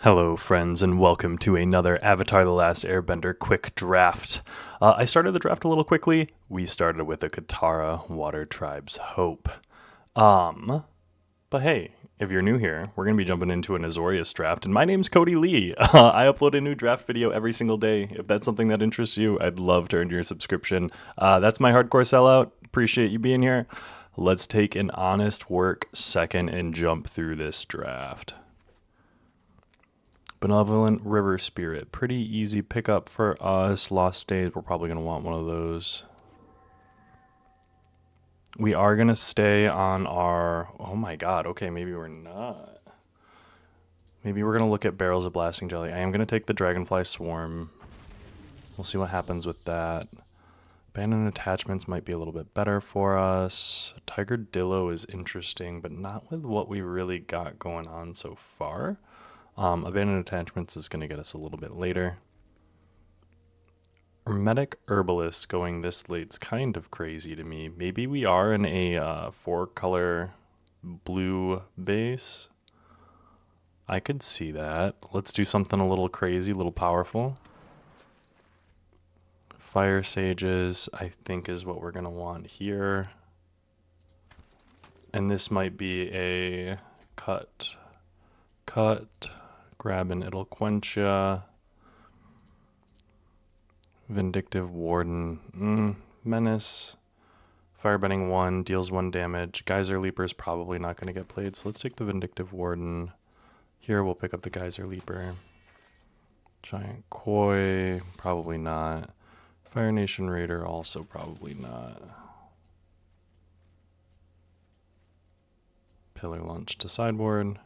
Hello, friends, and welcome to another Avatar: The Last Airbender quick draft. I started the draft a little quickly. We started with a Katara Water Tribe's Hope. But hey, if you're new here, we're going to be jumping into an Azorius draft, and my name's Cody Lee. I upload a new draft video every single day. If that's something that interests you, I'd love to earn your subscription. That's my hardcore sellout. Appreciate you being here. Let's take an honest work second and jump through this draft. Benevolent River Spirit. Pretty easy pickup for us. Lost Days, we're probably going to want one of those. We are going to stay on our... Oh my god, okay, maybe we're not. Maybe we're going to look at Barrels of Blasting Jelly. I am going to take the Dragonfly Swarm. We'll see what happens with that. Abandoned Attachments might be a little bit better for us. Tiger Dillo is interesting, but not with what we really got going on so far. Abandoned Attachments is going to get us a little bit later. Hermetic Herbalist going this late's kind of crazy to me. Maybe we are in a 4-color blue base. I could see that. Let's do something a little crazy, a little powerful. Fire Sages, I think, is what we're going to want here. And this might be a cut, grab and it'll quench ya. Vindictive Warden, Menace, Firebending 1, deals 1 damage. Geyser Leaper is probably not going to get played, so let's take the Vindictive Warden. Here we'll pick up the Geyser Leaper. Giant Koi, probably not. Fire Nation Raider, also probably not. Pillar Launch to sideboard.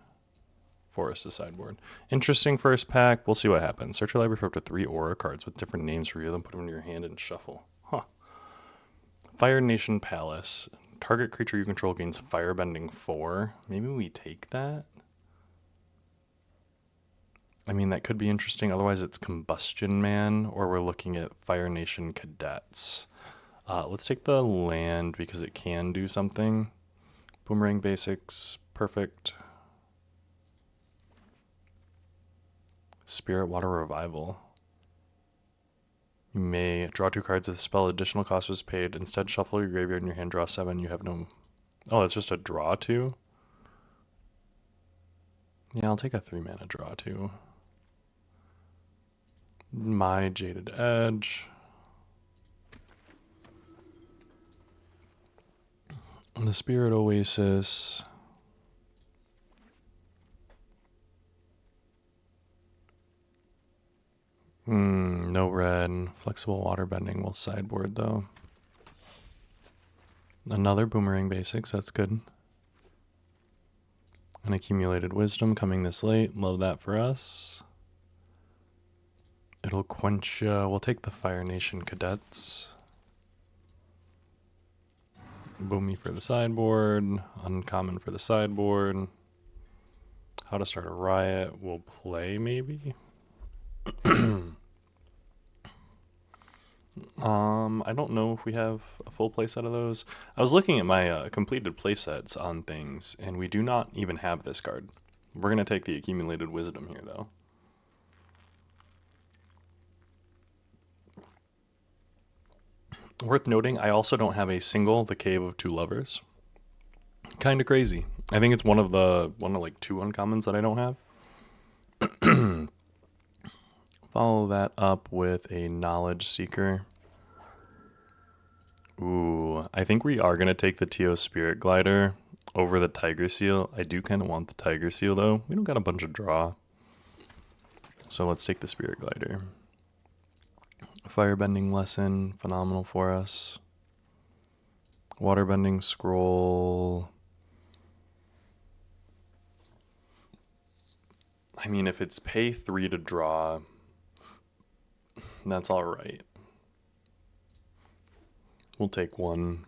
Forest to sideboard. Interesting first pack. We'll see what happens. Search your library for up to 3 aura cards with different names. Reveal them, put them in your hand, and shuffle. Huh. Fire Nation Palace. Target creature you control gains Firebending 4. Maybe we take that? I mean, that could be interesting. Otherwise, it's Combustion Man, or we're looking at Fire Nation Cadets. Let's take the land because it can do something. Boomerang Basics. Perfect. Spirit Water Revival. You may draw 2 cards if the spell additional cost was paid. Instead, shuffle your graveyard in your hand, draw 7. You have no... Oh, it's just a draw 2? Yeah, I'll take a 3-mana draw 2. My Jaded Edge. The Spirit Oasis. No red. Flexible Waterbending will sideboard, though. Another Boomerang Basics, that's good. An Accumulated Wisdom coming this late. Love that for us. It'll quench, we'll take the Fire Nation Cadets. Boomy for the sideboard. Uncommon for the sideboard. How to Start a Riot. We'll play, maybe? I don't know if we have a full playset of those. I was looking at my completed playsets on things, and we do not even have this card. We're going to take the Accumulated Wisdom here, though. Worth noting, I also don't have a single The Cave of Two Lovers. Kind of crazy. I think it's one of like 2 uncommons that I don't have. Follow that up with a Knowledge Seeker. Ooh, I think we are going to take the Teo Spirit Glider over the Tiger Seal. I do kind of want the Tiger Seal, though. We don't got a bunch of draw. So let's take the Spirit Glider. Firebending Lesson, phenomenal for us. Waterbending Scroll. I mean, if it's pay 3 to draw, that's alright. We'll take 1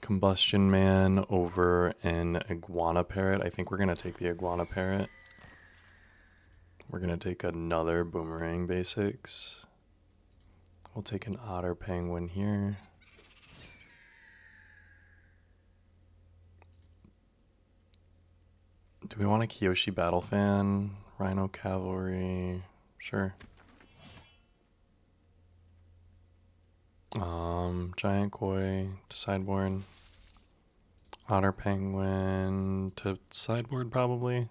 Combustion Man over an Iguana Parrot. I think we're going to take the Iguana Parrot. We're going to take another Boomerang Basics. We'll take an Otter Penguin here. Do we want a Kyoshi Battle Fan Rhino Cavalry, sure. Giant Koi to sideboard. Otter Penguin to sideboard, probably.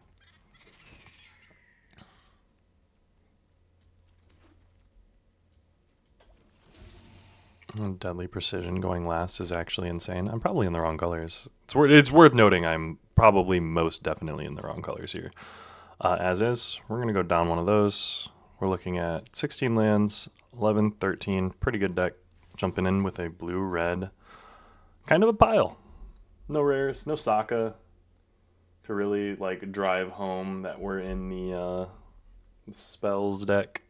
Deadly Precision going last is actually insane. I'm probably in the wrong colors. It's worth noting I'm probably most definitely in the wrong colors here. As is, we're going to go down one of those. We're looking at 16 lands, 11, 13. Pretty good deck. Jumping in with a blue-red. Kind of a pile. No rares, no Sokka to really like drive home that we're in the spells deck.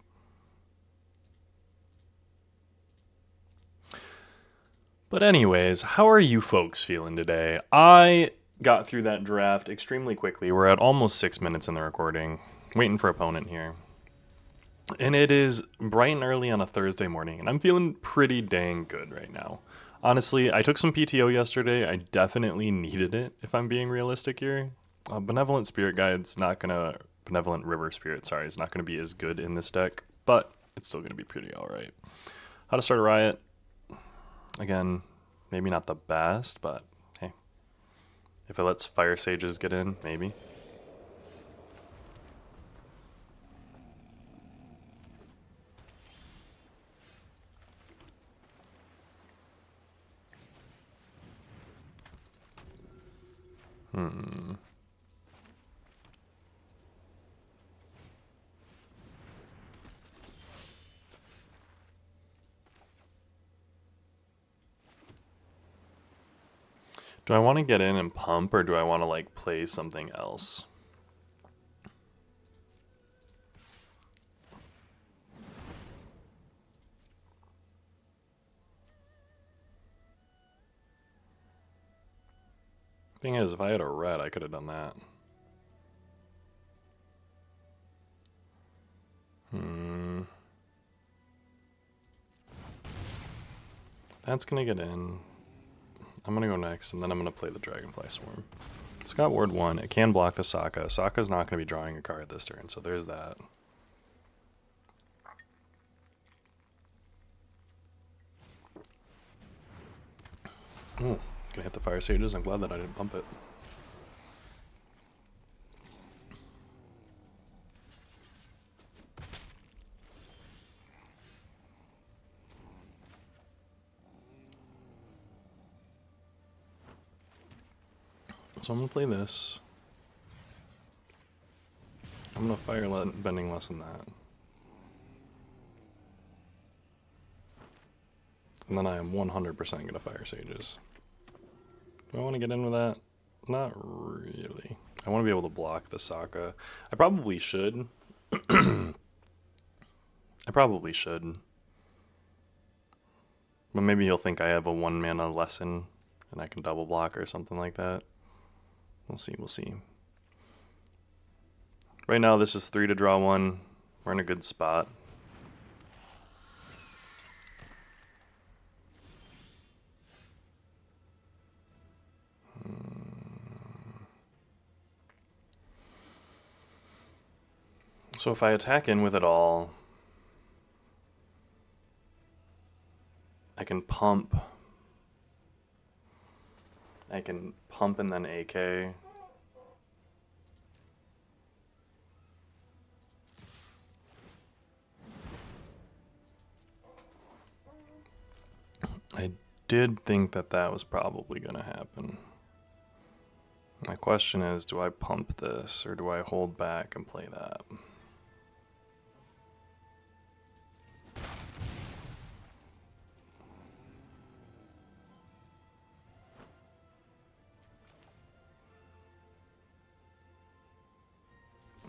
But anyways, how are you folks feeling today? I got through that draft extremely quickly. We're at almost 6 minutes in the recording, waiting for opponent here. And it is bright and early on a Thursday morning, and I'm feeling pretty dang good right now. Honestly, I took some PTO yesterday. I definitely needed it, if I'm being realistic here. Benevolent River Spirit, sorry, is not going to be as good in this deck, but it's still going to be pretty alright. How to start a riot. Again, maybe not the best, but hey, if it lets Fire Sages get in, maybe. Do I want to get in and pump, or do I want to like play something else? Thing is, if I had a red, I could have done that. That's gonna get in. I'm gonna go next, and then I'm gonna play the Dragonfly Swarm. It's got Ward 1. It can block the Sokka. Sokka's not gonna be drawing a card this turn, so there's that. Ooh, gonna hit the Fire Sages. I'm glad that I didn't pump it. So I'm gonna play this. I'm gonna fire bending less than that. And then I am 100% gonna Fire Sages. Do I want to get in with that? Not really. I want to be able to block the Sokka. I probably should. I probably should. But maybe he'll think I have a 1 mana lesson and I can double block or something like that. We'll see, we'll see. Right now this is 3 to draw 1. We're in a good spot. So if I attack in with it all, I can pump. I can pump and then AK. I did think that that was probably going to happen. My question is, do I pump this or do I hold back and play that?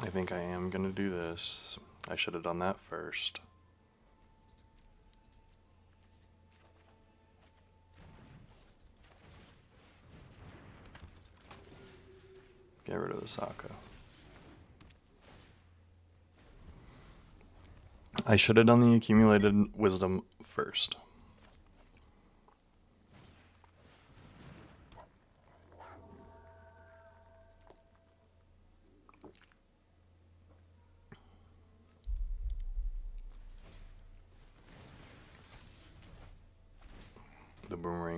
I think I am going to do this. I should have done that first. Get rid of the Sokka. I should have done the accumulated wisdom first.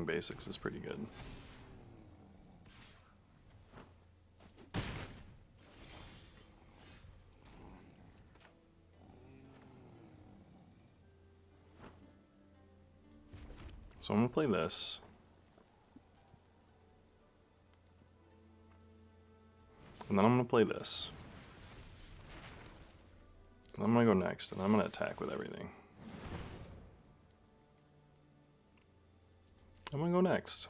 boomerang basics is pretty good. So I'm going to play this. And then I'm going to play this. And I'm going to go next, and I'm going to attack with everything. I'm going to go next.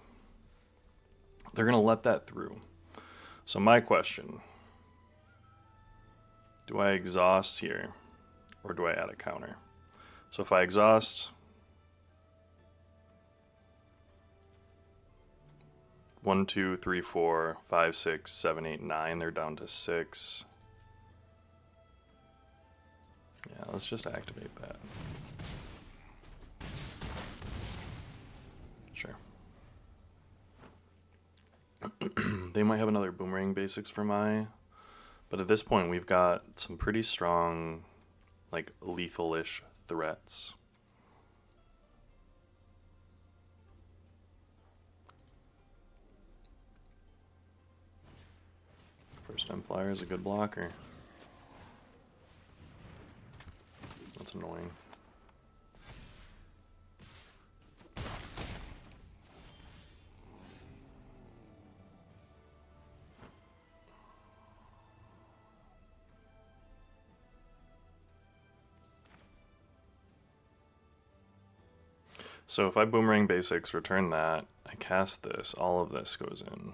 They're going to let that through. So my question, do I exhaust here, or do I add a counter? So if I exhaust, 1, 2, 3, 4, 5, 6, 7, 8, 9, they're down to 6. Yeah, let's just activate that. Sure. They might have another boomerang basics for my, but at this point we've got some pretty strong, like, lethal-ish threats. First time flyer is a good blocker. That's annoying. So if I boomerang basics, return that, I cast this, all of this goes in.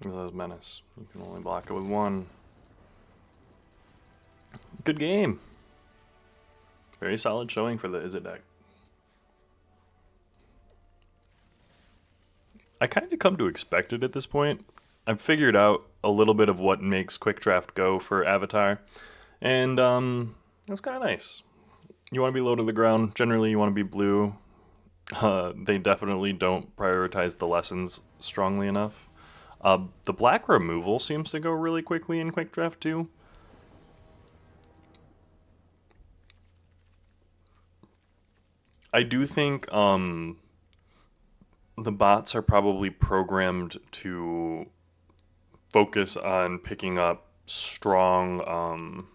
This is Menace. You can only block it with one. Good game. Very solid showing for the Izzet deck. I kind of come to expect it at this point. I've figured out a little bit of what makes Quick Draft go for Avatar, and that's kind of nice. You want to be low to the ground. Generally, you want to be blue. They definitely don't prioritize the lessons strongly enough. The black removal seems to go really quickly in Quick Draft too. I do think the bots are probably programmed to focus on picking up strong,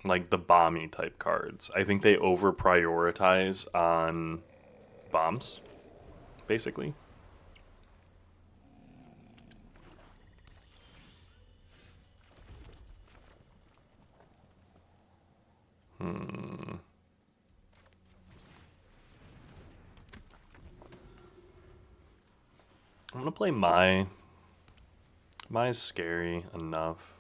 like the bomby type cards. I think they over prioritize on bombs, basically. I'm gonna play my. Mai's scary enough.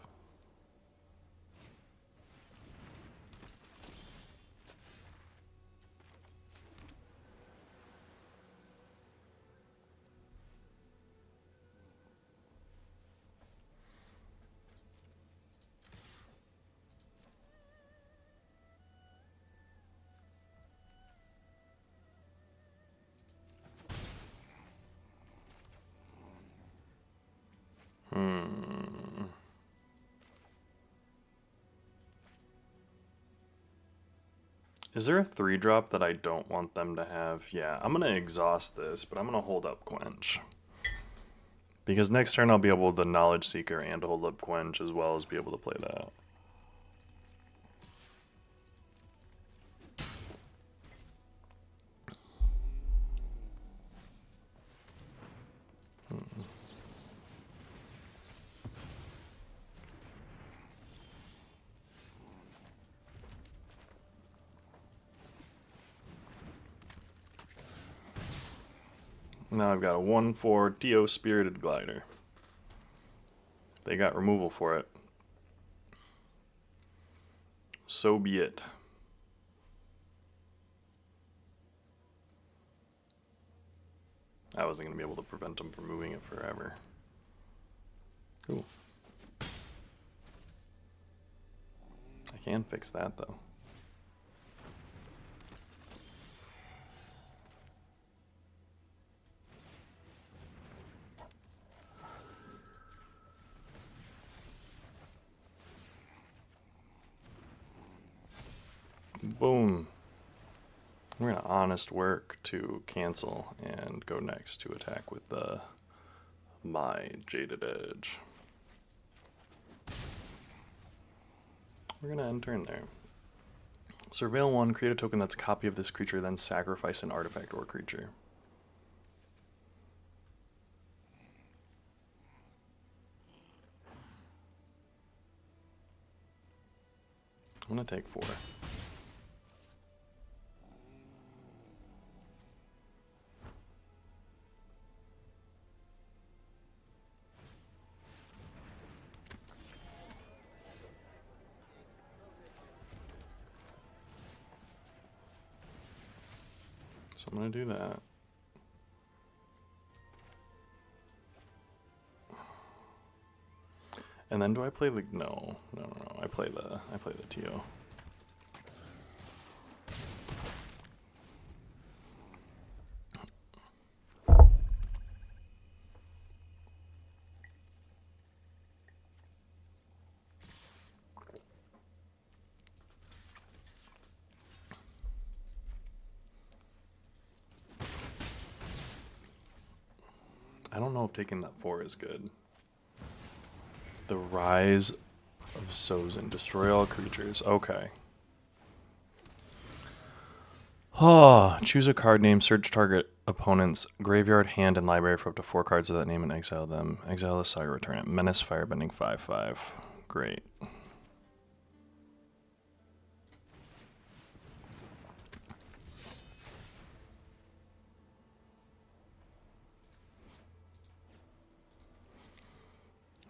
Is there a 3-drop that I don't want them to have? Yeah, I'm gonna exhaust this, but I'm gonna hold up Quench. Because next turn I'll be able to Knowledge Seeker and hold up Quench as well as be able to play that. Now I've got a 1/4 Dio Spirited Glider. They got removal for it. So be it. I wasn't going to be able to prevent them from moving it forever. Cool. I can fix that though. Boom. We're gonna honest work to cancel and go next to attack with the my Jaded Edge. We're gonna end turn there. Surveil 1, create a token that's a copy of this creature, then sacrifice an artifact or creature. I'm gonna take 4. So I'm gonna do that. And then do I play the no. I play the TO. I don't know if taking that 4 is good. The Rise of Sozin. Destroy all creatures. Okay. Oh, choose a card name, search target opponent's graveyard, hand, and library for up to 4 cards of that name and exile them. Exile the saga, return it. Menace, Firebending, 5/5. Great.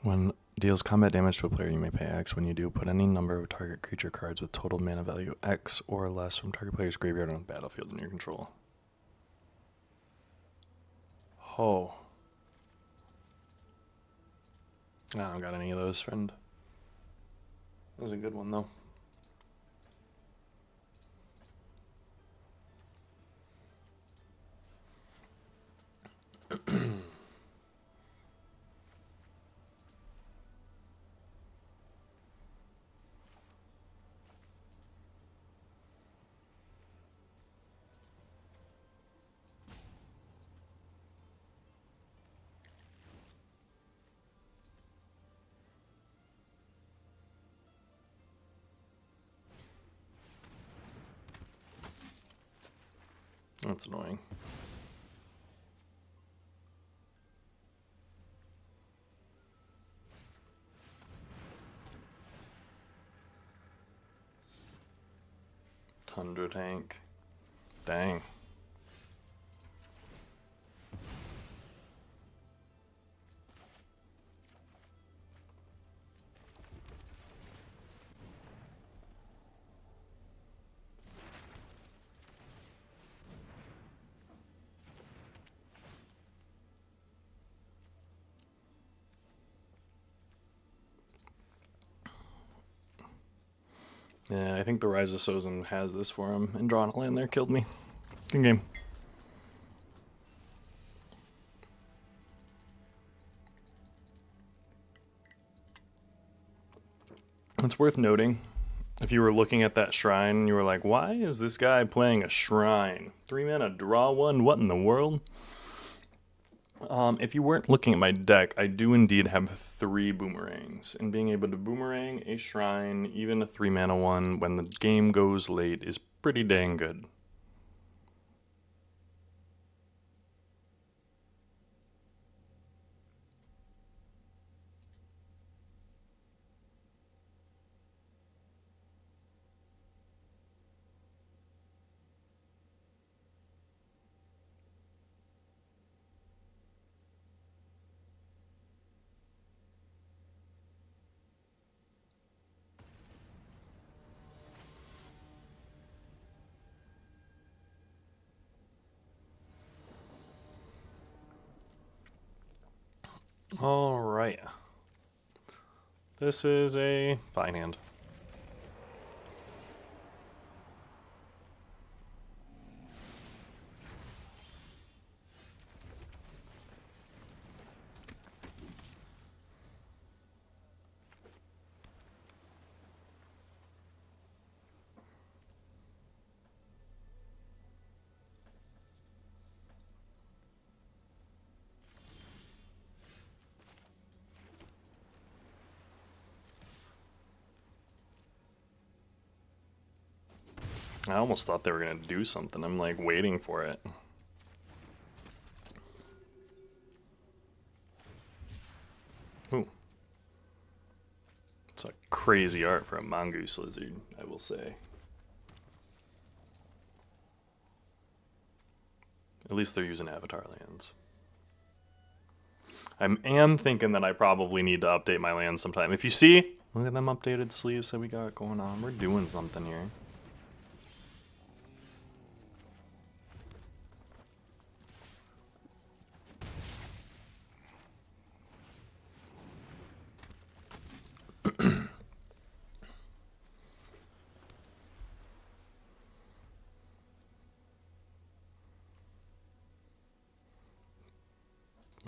When deals combat damage to a player, you may pay X. When you do, put any number of target creature cards with total mana value X or less from target player's graveyard on the battlefield in your control. Oh. I don't got any of those, friend. That was a good one, though. That's annoying. Tundra tank. Dang. Yeah, I think the Rise of Sozin has this for him, and drawing a land there killed me. Good game. It's worth noting, if you were looking at that shrine, you were like, why is this guy playing a shrine? 3 mana, draw 1, what in the world? If you weren't looking at my deck, I do indeed have 3 boomerangs, and being able to boomerang a shrine, even a 3 mana one, when the game goes late is pretty dang good. All right. This is a fine hand. I almost thought they were going to do something. I'm like waiting for it. Ooh. It's a crazy art for a mongoose lizard, I will say. At least they're using avatar lands. I am thinking that I probably need to update my lands sometime. If you see, look at them updated sleeves that we got going on. We're doing something here.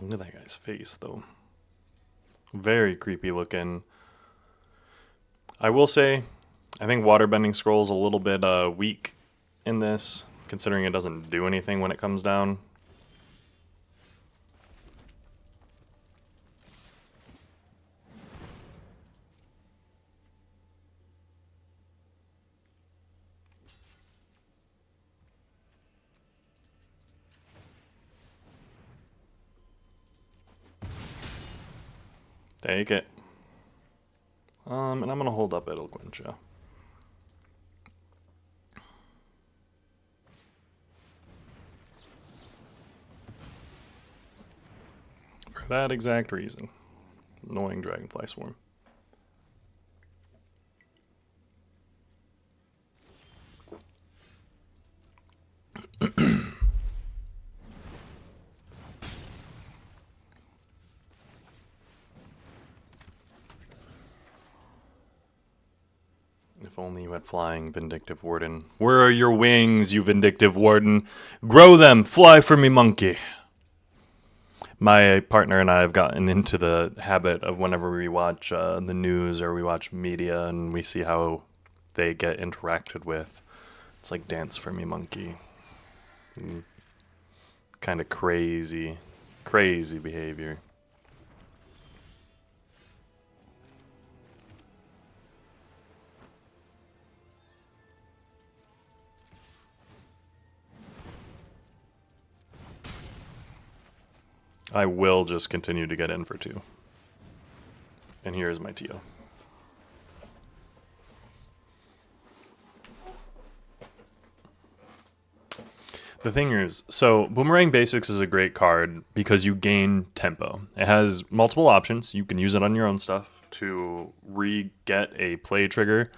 Look at that guy's face, though. Very creepy looking. I will say, I think Waterbending Scroll's a little bit weak in this, considering it doesn't do anything when it comes down. Take it. And I'm gonna hold up Edelquincha. For that exact reason. Annoying Dragonfly Swarm. If only you had flying, Vindictive Warden. Where are your wings, you Vindictive Warden? Grow them! Fly for me, monkey! My partner and I have gotten into the habit of whenever we watch the news or we watch media and we see how they get interacted with, it's like dance for me, monkey. Kind of crazy, crazy behavior. I will just continue to get in for 2. And here is my Tio. The thing is, so Boomerang Basics is a great card because you gain tempo. It has multiple options. You can use it on your own stuff to re-get a play trigger.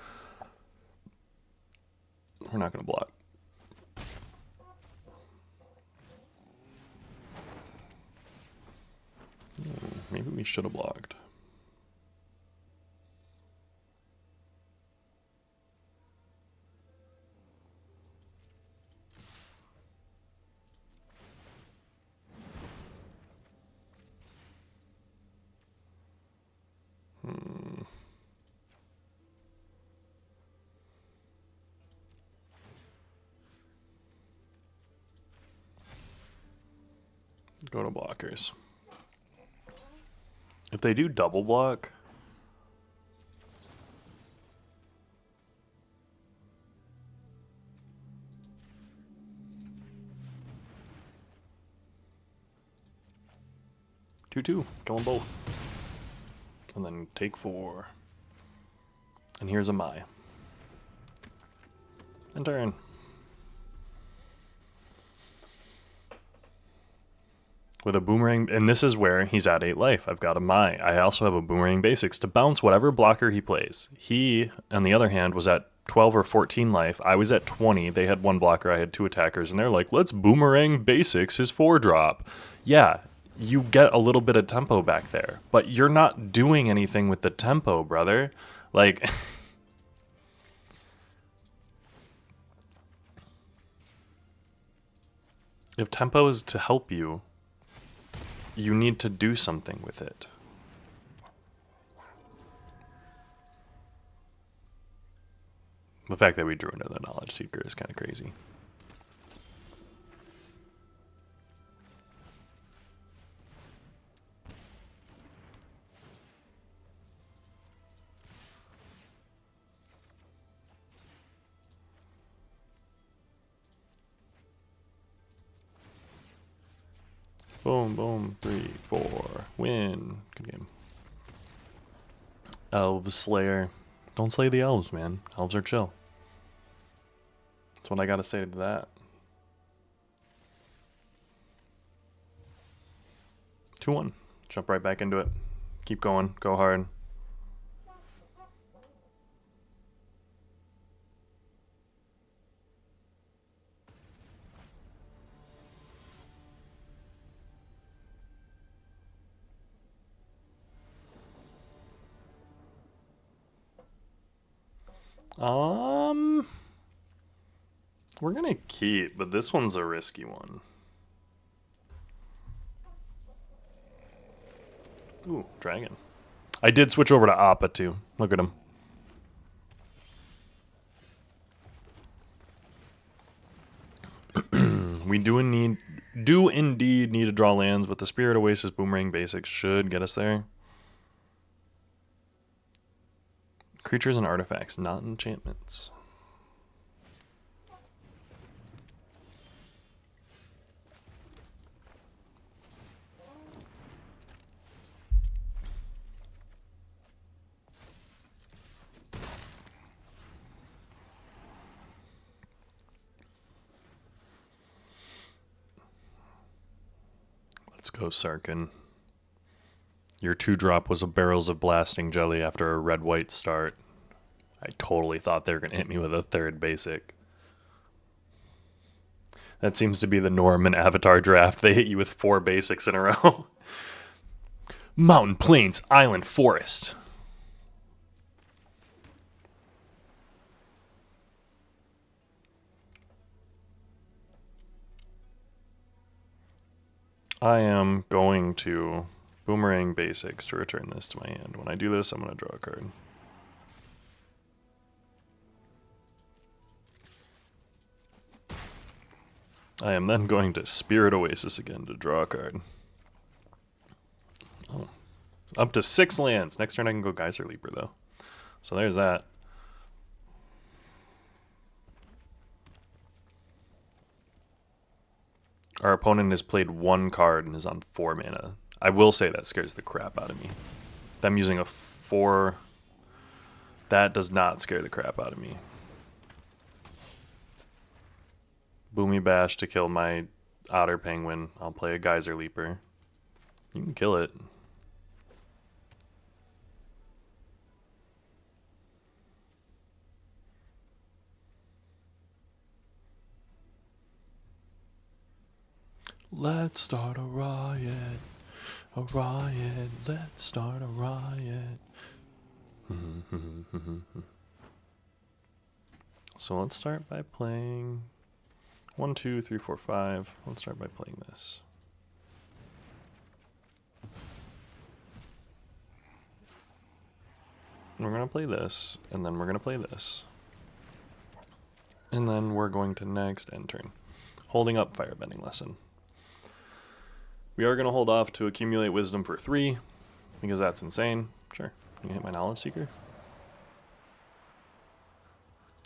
We're not going to block. Maybe we should have blocked. Go to blockers. If they do double block, two, kill them both. And then take 4. And here's a Mai. And turn. With a Boomerang, and this is where he's at 8 life. I've got a Mai. I also have a Boomerang Basics to bounce whatever blocker he plays. He, on the other hand, was at 12 or 14 life. I was at 20. They had 1 blocker. I had 2 attackers. And they're like, let's Boomerang Basics his 4-drop. Yeah, you get a little bit of tempo back there. But you're not doing anything with the tempo, brother. Like... if tempo is to help you, you need to do something with it. The fact that we drew into the Knowledge Seeker is kind of crazy. Boom, boom, 3, 4. Win. Good game. Elves Slayer. Don't slay the elves, man. Elves are chill. That's what I gotta say to that. 2-1. Jump right back into it. Keep going. Go hard. We're gonna keep, but this one's a risky one. Ooh, dragon. I did switch over to Appa too. Look at him. We do indeed need to draw lands, but the Spirit Oasis Boomerang basics should get us there. Creatures and artifacts, not enchantments. Let's go, Sarkin. Your 2-drop was a Barrels of Blasting Jelly after a red-white start. I totally thought they were going to hit me with a 3rd basic. That seems to be the norm in Avatar Draft. They hit you with 4 basics in a row. Mountain, plains, island, forest. I am going to Boomerang basics to return this to my hand. When I do this, I'm going to draw a card. I am then going to Spirit Oasis again to draw a card. Oh. Up to 6 lands. Next turn I can go Geyser Leaper, though. So there's that. Our opponent has played 1 card and is on 4 mana. I will say that scares the crap out of me. Them using a 4... That does not scare the crap out of me. Boomy Bash to kill my Otter Penguin. I'll play a Geyser Leaper. You can kill it. Let's start a riot. A riot. Let's start a riot. So let's start by playing 1, 2, 3, 4, 5. Let's start by playing this. We're going to play this, and then we're going to play this. And then we're going to next end turn. Holding up Firebending Lesson. We are going to hold off to accumulate Wisdom for 3, because that's insane. Sure. You can hit my Knowledge Seeker.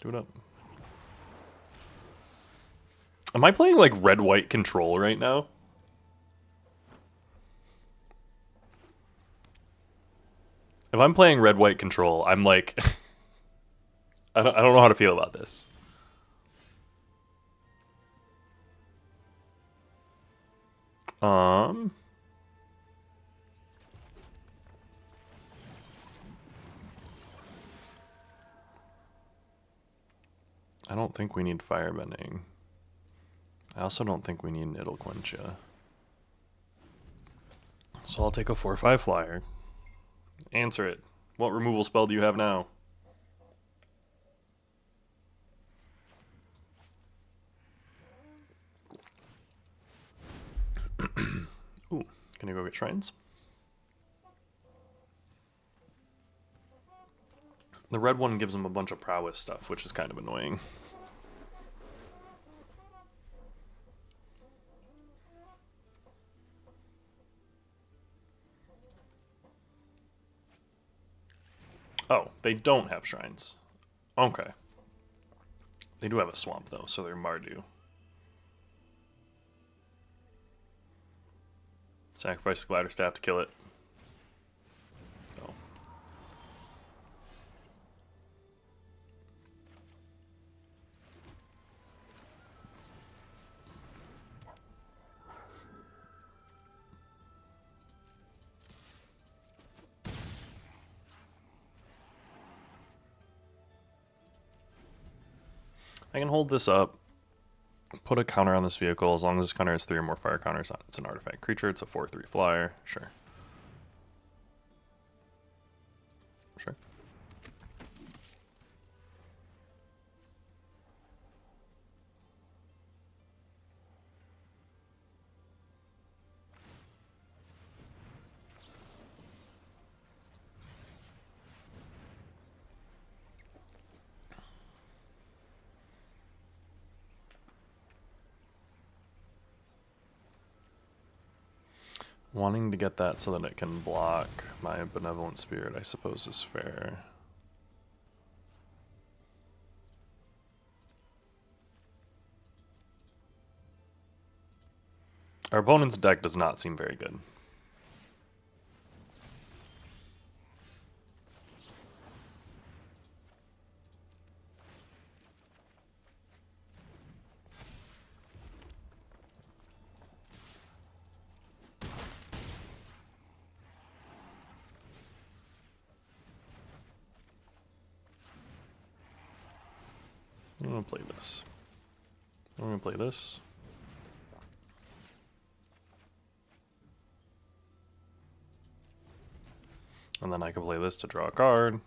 Do it up. Am I playing like red-white control right now? If I'm playing red-white control, I'm like... I don't know how to feel about this. I don't think we need Firebending. I also don't think we need Nidal Quencha. So I'll take a 4/5 flyer. Answer it. What removal spell do you have now? Ooh, can you go get shrines? The red one gives him a bunch of prowess stuff, which is kind of annoying. Oh, they don't have shrines. Okay. They do have a swamp, though, so they're Mardu. Sacrifice the glider staff to kill it. No. I can hold this up, put a counter on this vehicle. As long as this counter has 3 or more fire counters on it, it's an artifact creature. It's a 4/3 flyer. Sure. Sure. Wanting to get that so that it can block my Benevolent Spirit, I suppose, is fair. Our opponent's deck does not seem very good. I'm gonna play this. I'm gonna play this. And then I can play this to draw a card.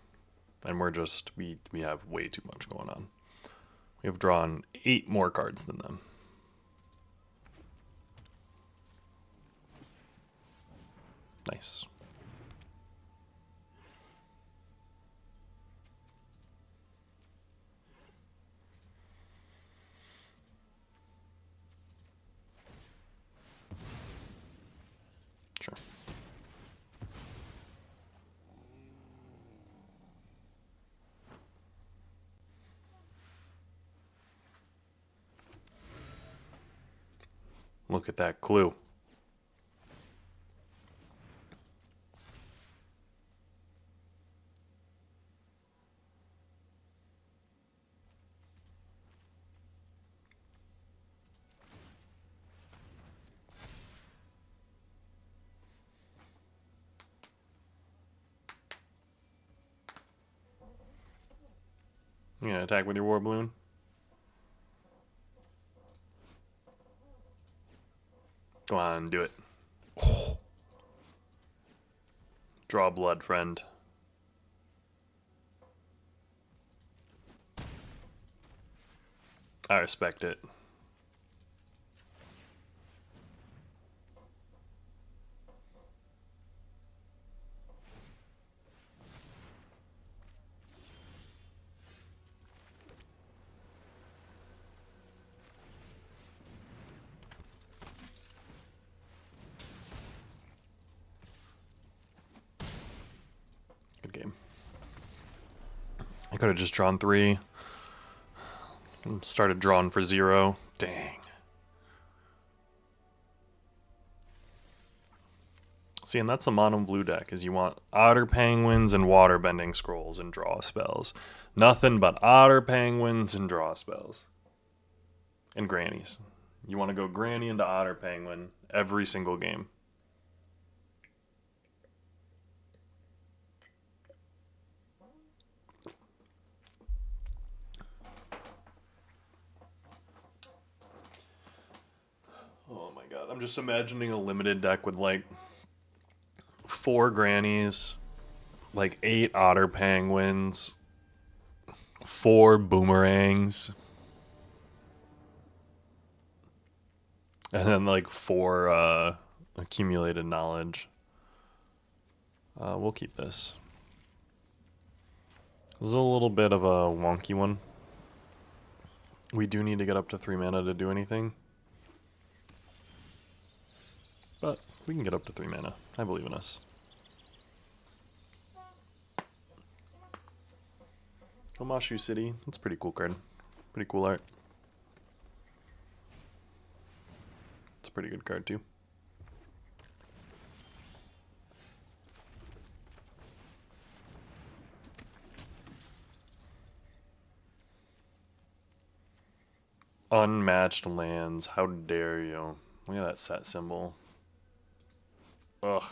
And we're just, we have way too much going on. We have drawn 8 more cards than them. Nice. Sure. Look at that clue. You gonna attack with your war balloon? Go on, do it. Oh. Draw blood, friend. I respect it. Good game. I could have just drawn 3. And started drawing for 0. Dang. See, and that's a mono blue deck, is you want otter penguins and water bending scrolls and draw spells. Nothing but otter penguins and draw spells. And grannies. You want to go granny into otter penguin every single game. Oh my god, I'm just imagining a limited deck with like 4 grannies, like 8 otter penguins, 4 boomerangs, and then like 4 accumulated knowledge. We'll keep this. This is a little bit of a wonky one. We do need to get up to 3 mana to do anything. But we can get up to 3 mana. I believe in us. Omashu City. That's a pretty cool card. Pretty cool art. It's a pretty good card too. Unmatched lands. How dare you? Look at that set symbol. Ugh.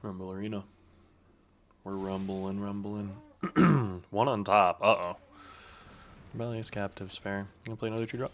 Rumble Arena. We're rumbling. One on top. Uh-oh. Rebellious Captives, fair. Gonna play another 2-drop.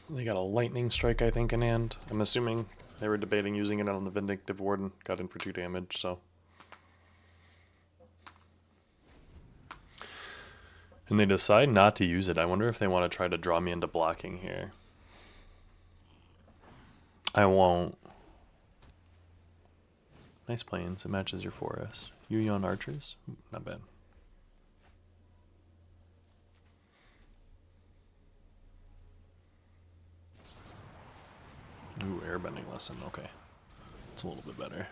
They got a lightning strike, I think, in hand. I'm assuming they were debating using it on the Vindictive Warden. Got in for 2 damage, so. And they decide not to use it. I wonder if they want to try to draw me into blocking here. I won't. Nice plains. It matches your forest. Yuyon Archers? Not bad. Ooh, airbending lesson. Okay. It's a little bit better.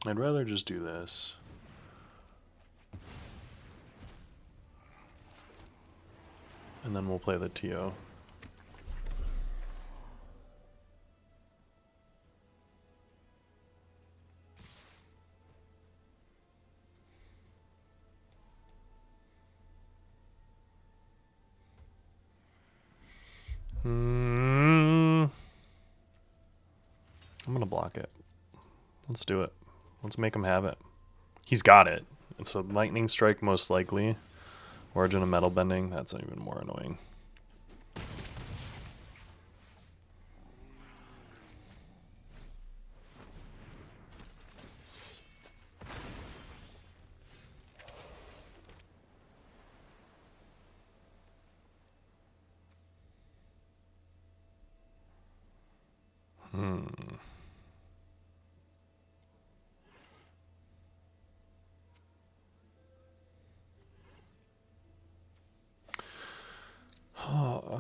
I'd rather just do this. And then we'll play the TO. I'm gonna block it. Let's do it. Let's make him have it. He's got it. It's a lightning strike most likely. Origin of metal bending. That's even more annoying.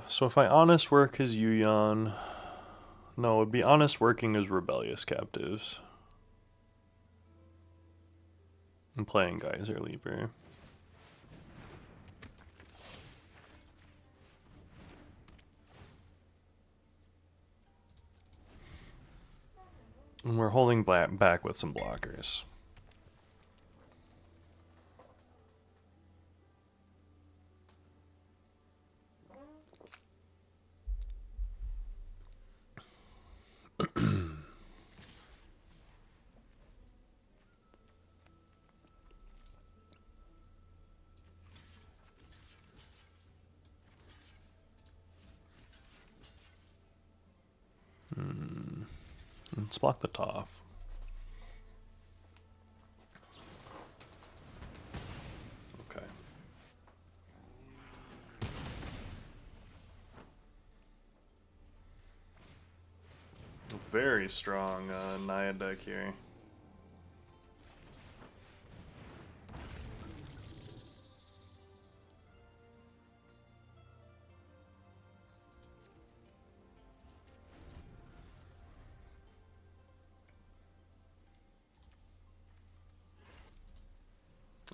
So if I honest work his Yuyon, no, it'd be honest working his Rebellious Captives. And playing Geyser Leaper. And we're holding back with some blockers. Let's block the Toph. Okay. Very strong Naya deck here.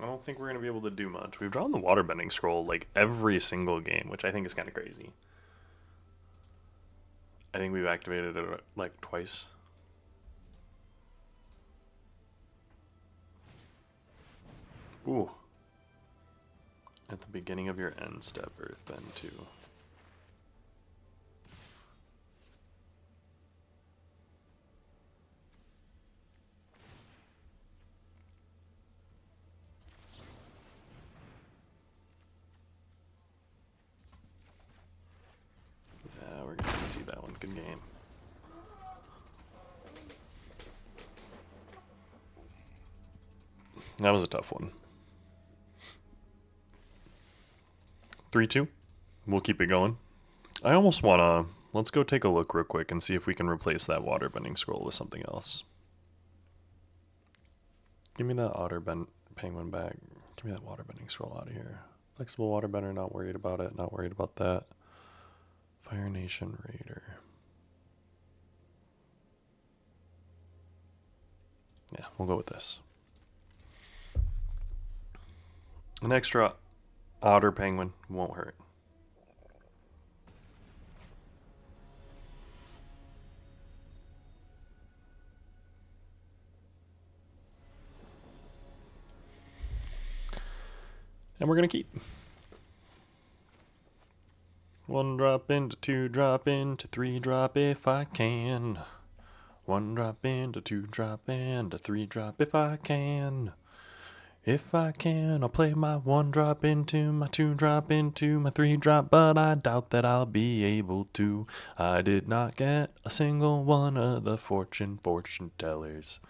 I don't think we're going to be able to do much. We've drawn the waterbending scroll like every single game, which I think is kind of crazy. I think we've activated it like twice. Ooh. At the beginning of your end step, Earthbend 2. Good game. That was a tough one. 3-2. We'll keep it going. I almost want to... Let's go take a look real quick and see if we can replace that waterbending scroll with something else. Give me that penguin back. Give me that waterbending scroll out of here. Flexible waterbender, not worried about it. Not worried about that. Fire Nation Raider. Yeah, we'll go with this. An extra otter penguin won't hurt. And we're going to keep. 1 drop into 2 drop into 3 drop if I can. 1 drop into 2 drop into 3 drop if I can. If I can, I'll play my 1 drop into my 2 drop into my 3 drop, but I doubt that I'll be able to. I did not get a single one of the fortune tellers.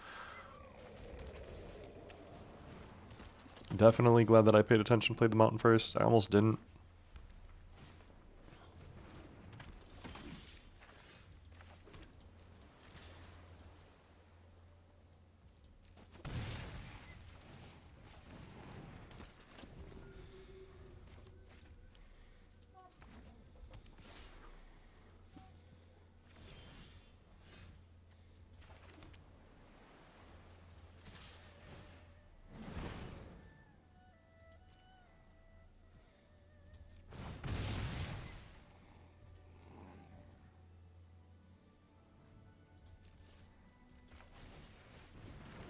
Definitely glad that I paid attention, played the mountain first. I almost didn't.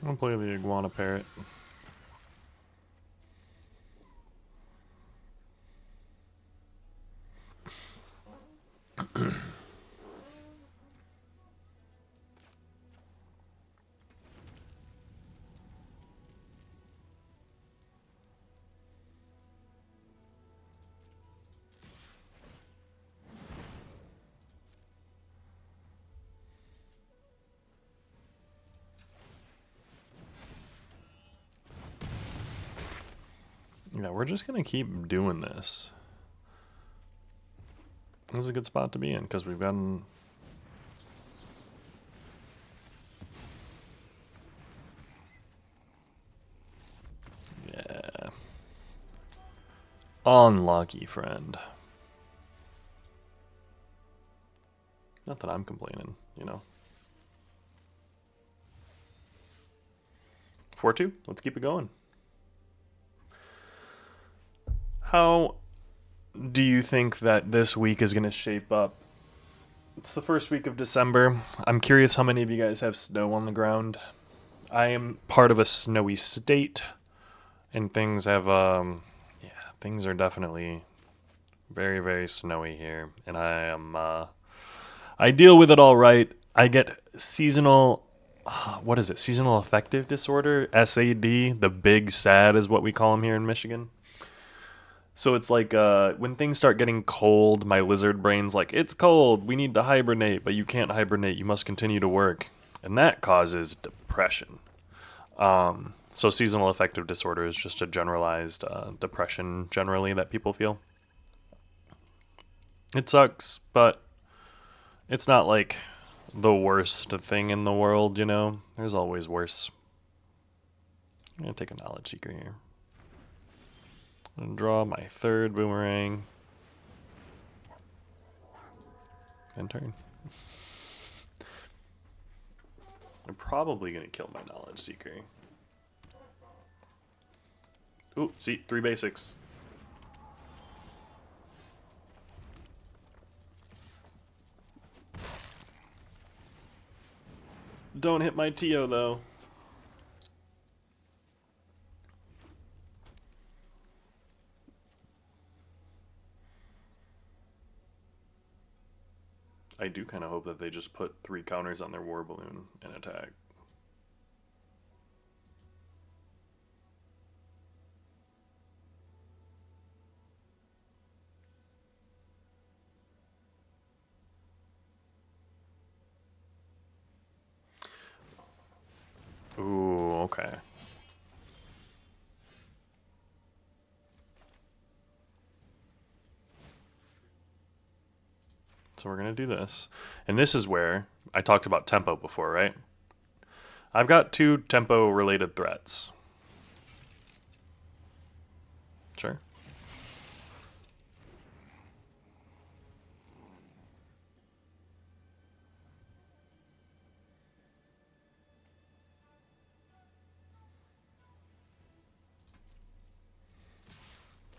I'm gonna play the iguana parrot. Yeah, we're just gonna keep doing this. This is a good spot to be in because we've gotten... Yeah. Unlucky, friend. Not that I'm complaining, you know. 4-2. Let's keep it going. How do you think that this week is going to shape up? It's the first week of December. I'm curious how many of you guys have snow on the ground. I am part of a snowy state, and things have, things are definitely very, very snowy here. And I deal with it all right. I get seasonal, what is it? Seasonal affective disorder, SAD. The big sad is what we call them here in Michigan. So it's like when things start getting cold, my lizard brain's like, it's cold, we need to hibernate, but you can't hibernate, you must continue to work. And that causes depression. So seasonal affective disorder is just a generalized depression generally that people feel. It sucks, but it's not like the worst thing in the world, you know? There's always worse. I'm going to take a knowledge seeker here. And draw my 3rd boomerang. And turn. I'm probably going to kill my knowledge seeker. Ooh, see, 3 basics. Don't hit my TO though. I do kind of hope that they just put 3 counters on their war balloon and attack. So we're going to do this. And this is where I talked about tempo before, right? I've got 2 tempo-related threats. Sure.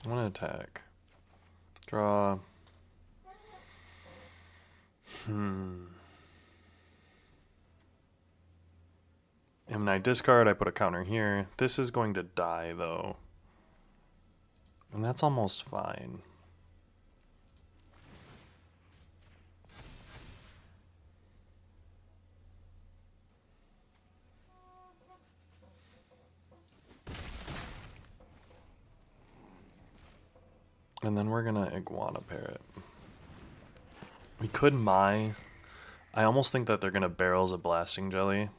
I want to attack. Draw. And when I discard, I put a counter here. This is going to die, though. And that's almost fine. And then we're gonna iguana parrot. We could Mai. I almost think that they're gonna barrels of blasting jelly.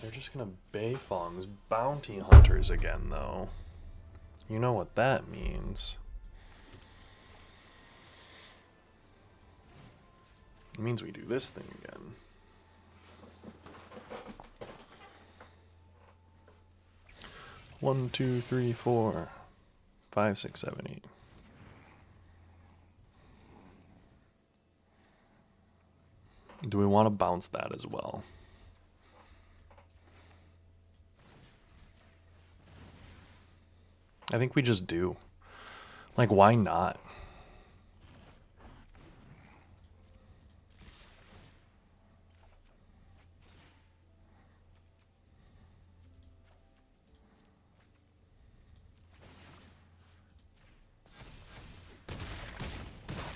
They're just gonna Beifong's bounty hunters again, though. You know what that means. It means we do this thing again. One, two, three, 4, 5, 6, 7, 8. Do we want to bounce that as well? I think we just do. Like, why not?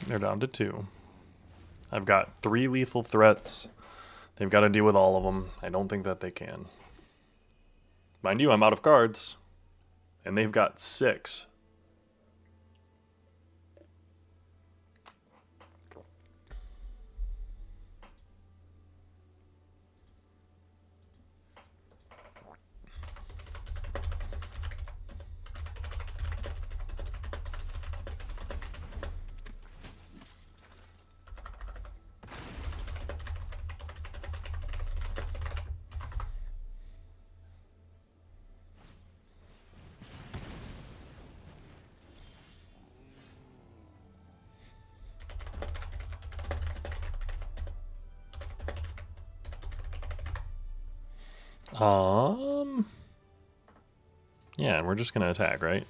They're down to 2. I've got 3 lethal threats. They've got to deal with all of them. I don't think that they can. Mind you, I'm out of cards. And they've got 6. Yeah, and we're just gonna attack, right?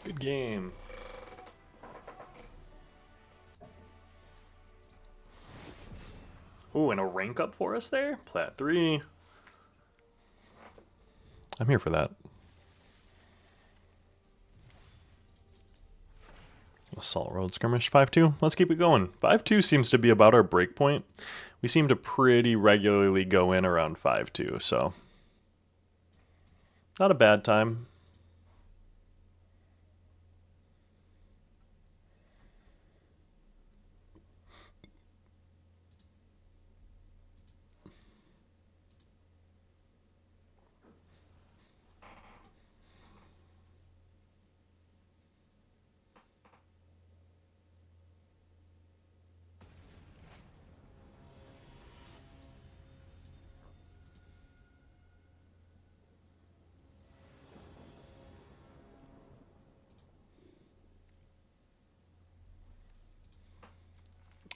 Good game. Ooh, and a rank up for us there? Plat 3. I'm here for that. Assault Road Skirmish 5-2. Let's keep it going. 5-2 seems to be about our break point. We seem to pretty regularly go in around 5-2, so not a bad time.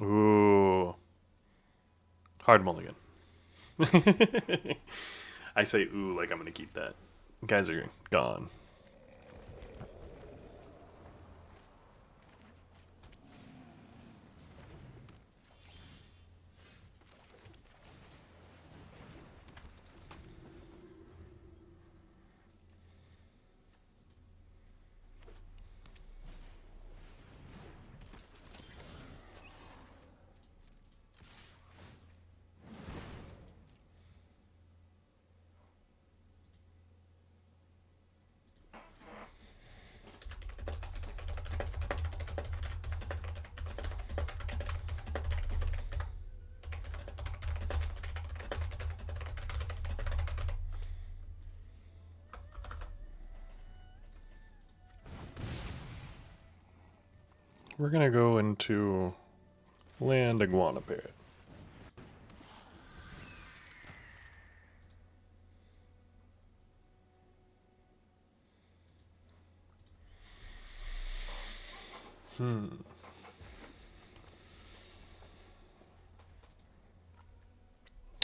Ooh. Hard mulligan. I say ooh like I'm going to keep that. Guys are gone. We're gonna go into land iguana parrot.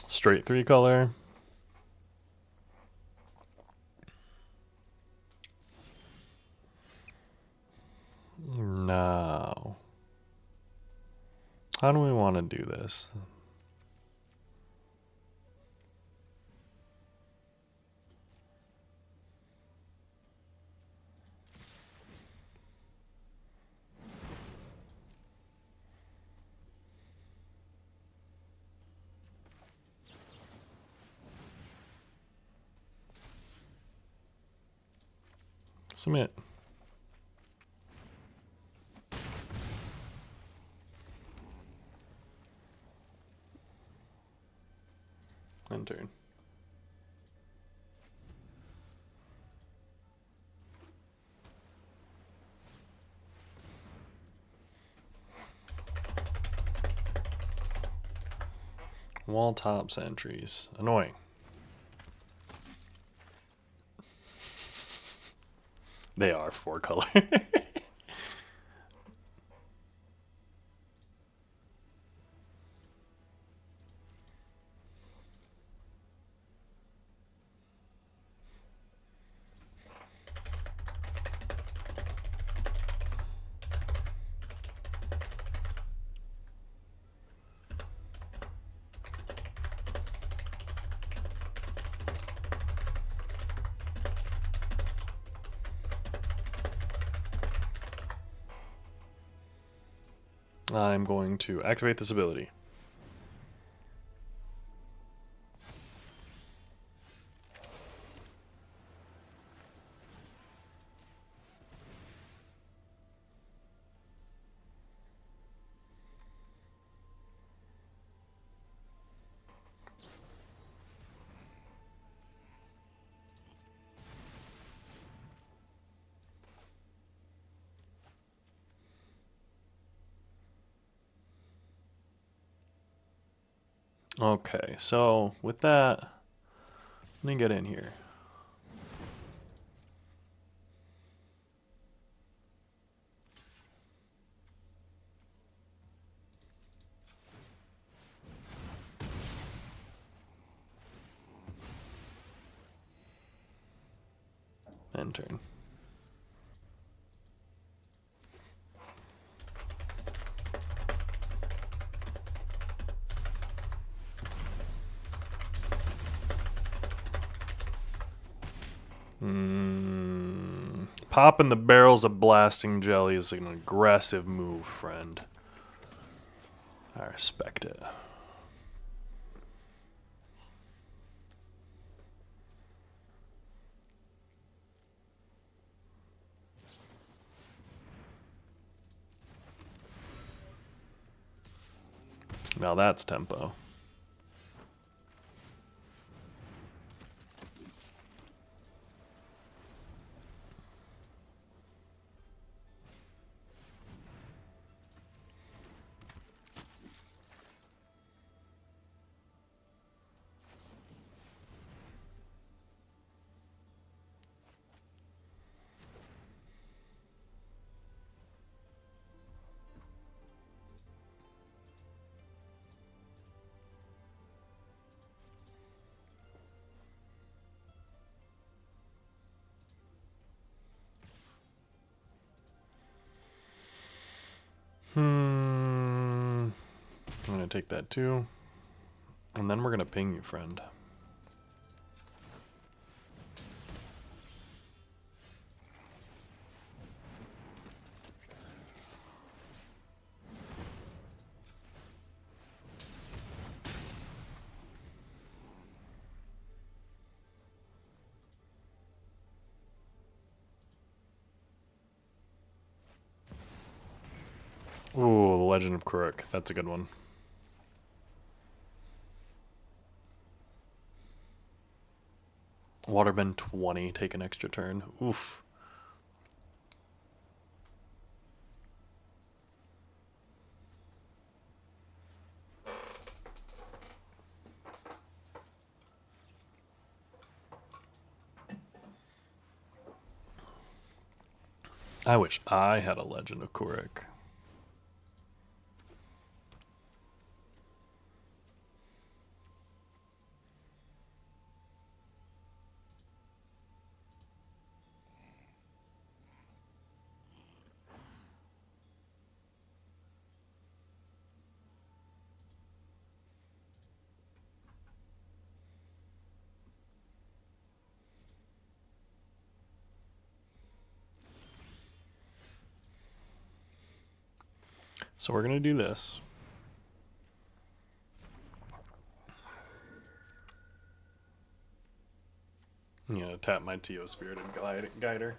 Straight 3-color. No. How do we want to do this? Submit. End turn. Wall top sentries. Annoying. They are 4-color. I'm going to activate this ability. Okay, so with that, let me get in here. End turn. Popping the barrels of blasting jelly is an aggressive move, friend. I respect it. Now that's tempo. I'm gonna take that too. And then we're gonna ping you, friend. Ooh, the Legend of Kuruk. That's a good one. Waterbend 20, take an extra turn. Oof. I wish I had a Legend of Korok. So we're going to do this. I'm going to tap my Teo Spirited Guider.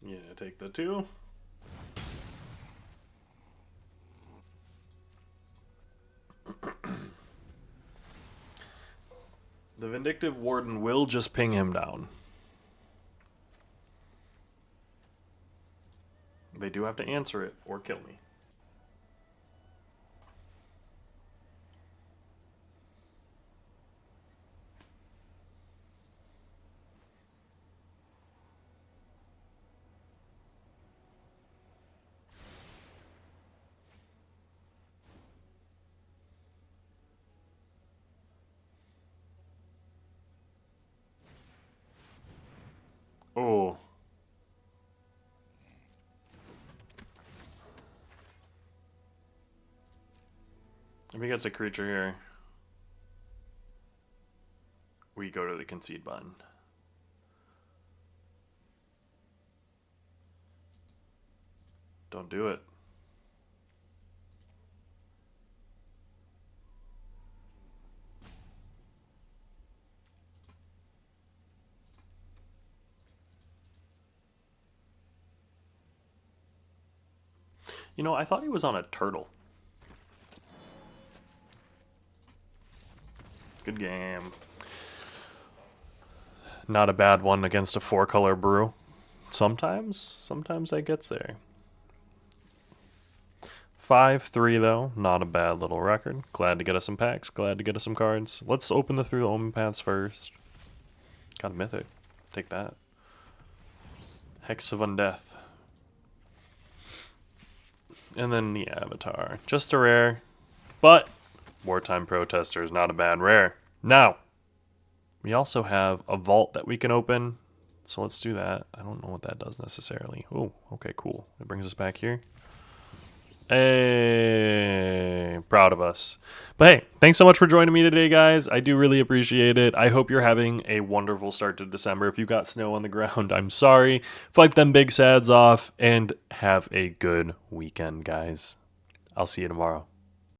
Yeah, take the 2. The Vindictive Warden will just ping him down. They do have to answer it or kill me. Oh. If he gets a creature here, we go to the concede button. Don't do it. You know, I thought he was on a turtle. Good game. Not a bad one against a 4-color brew. Sometimes that gets there. 5-3 though, not a bad little record. Glad to get us some packs, glad to get us some cards. Let's open the Through the Omen Paths first. Got a mythic. Take that. Hex of Undeath. And then the Avatar. Just a rare, but Wartime Protester is not a bad rare. Now, we also have a vault that we can open, so let's do that. I don't know what that does necessarily. Oh, okay, cool. It brings us back here. Hey, proud of us. But hey, thanks so much for joining me today, guys. I do really appreciate it. I hope you're having a wonderful start to December. If you got snow on the ground, I'm sorry. Fight them big sads off and have a good weekend, guys. I'll see you tomorrow.